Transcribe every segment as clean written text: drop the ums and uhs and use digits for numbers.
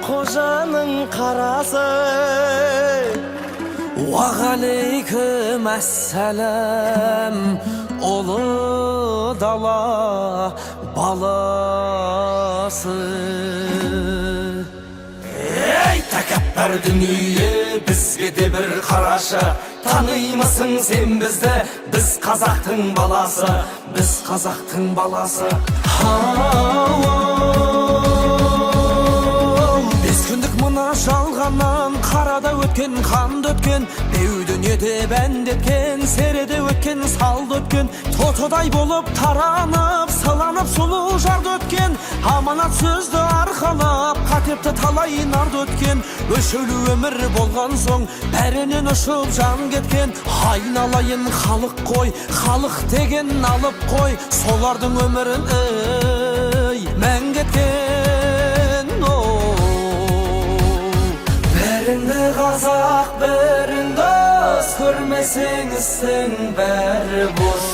қожаның қарасы. Уағалейкум ассалам, ұлы дала баласы. Ей тәкәппар дүние, бізге де бір қарашы. Танымысың сен бізді, біз қазақтың баласы, біз қазақтың баласы. Бес күндік мына жалғаннан қарада өткен, қанды өткен, беу дүниеде бәндеткен, середе өткен, салды өткен, тотыдай болып таранып, саланып сұлу жарды өткен, аманат сөзді арқалап, қатепті талай нарды өткен, өшөлі өмір болған соң бәрінен ұшып жан кеткен. Айналайын халық қой, халық деген алып қой, солардың өмірін мән кеткен. Біріңді қазақ, бірің дос, көрмесең істің бәрі бос.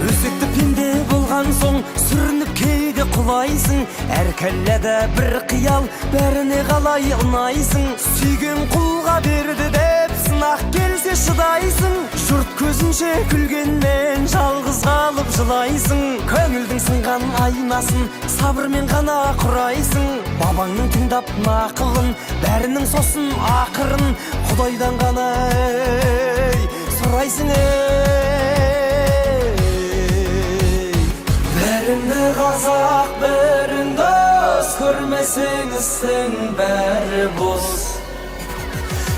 Өзекті пенде болған соң сүрініп кейде құлайсың, әр кәлләді бір қиял, бәріне қалай ұнайсың. Сүйген құлға берді деп сынақ келсе шыдайсың, жұрт көзінше күлгенмен жалғыз қалып жылайсың. Көңілдің сынған айнасын сабырмен ғана құрайсың, бабаңның тыңдап нақылын, бәрінің сосын ақырын Құдайдан ғана сұрайсың. Біріңді қазақ, бірің дос, көрмесең істің бәрі бос.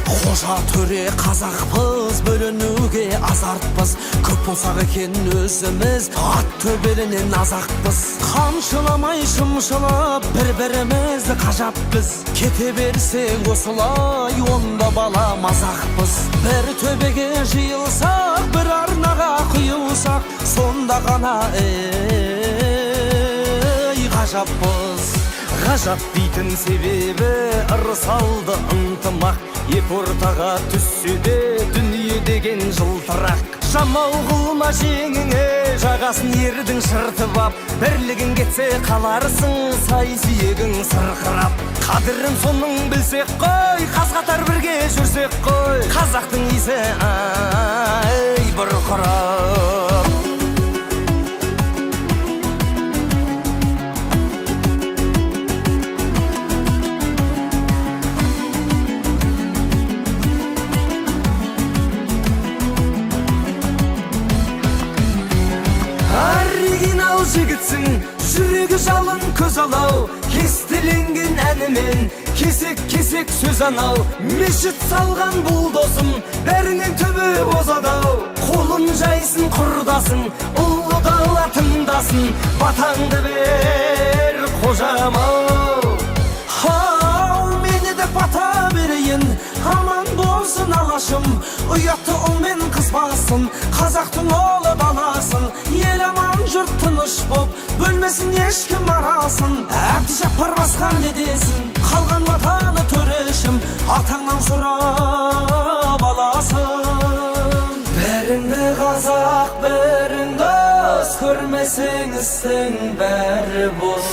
Қожа төре қазақпыз, бөлінуге азартпыз, көп болсақ екен өзіміз ат төбелінен азақпыз. Қамшыламай шымшылап бір-бірімізді қажаппыз, кете берсең осылай онда бала мазақпыз. Бір төбеге жиылсақ, бір арнаға құйылсақ, сонда ғана ғажаппыз. Ғажап дейтін себебі ырсалды ынтымақ, еп ортаға түссе де дүние деген жылтырақ. Жамау қылма жеңіңе, жағасын ердің шыртып ап, бірлігін кетсе қаларсың, сай сүйегің сырқырап. Қадірін соның білсек қой, қаз-қатар бірге жүрсек қой, қазақтың исі бұрқырап. Оригинал жігітсің, жүрегі жалын көз алау, кестеленген әнімен кесек-кесек сөз анау. Мешіт салған бұл досым, бәрінен түбі озадау. Қолын жайсын құрдасың, ұлы дала тыңдасын, батаңды бер қожам-ау. Мені де бата берейін, аман болсын алашым, ұятты ұлмен қызбасын, қазақтың олы баласын. Ел аман, жұрт тыныш боп, бөлмесін ешкім арасын. Әбдіжаппар басқан дедесін, қалған ватаны төрешім, атаңнан сұрап аласын. Біріңді қазақ, бірің дос, көрмесең істің бәрі бос.